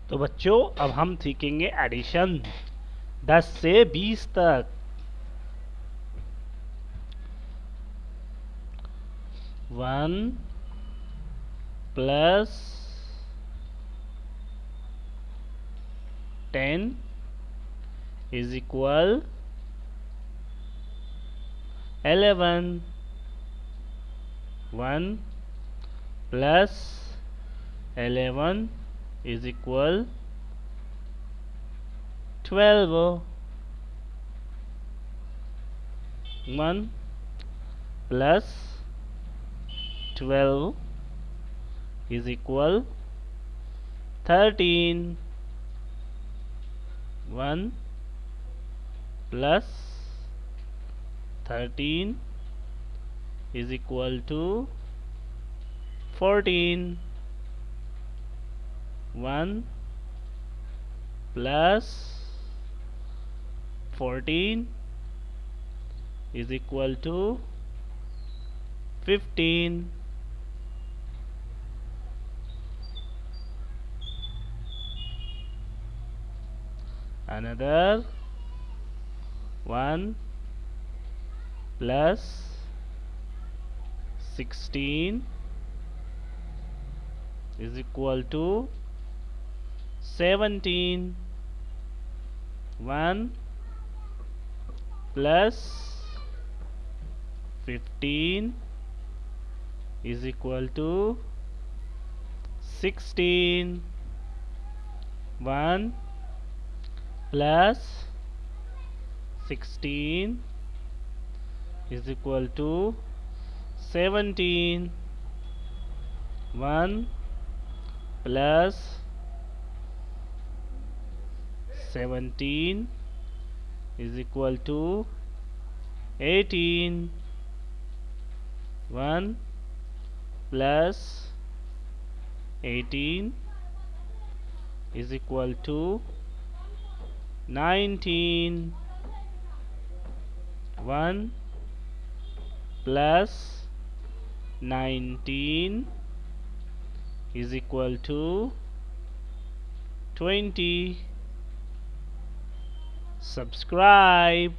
तो बच्चों अब हम सीखेंगे एडिशन 10 से 20 तक। 1 plus 10 is equal 11। 1 plus 11 is equal 12. 1 plus 12 is equal 13. 1 plus 13 is equal to 14. 1 plus 14 is equal to 15. Another 1 plus 16 is equal to 17. 1 plus 15 is equal to 16. 1 plus 16 is equal to 17. 1 plus 17 is equal to 18. 1 plus 18 is equal to 19. 1 plus 19 is equal to 20. Subscribe.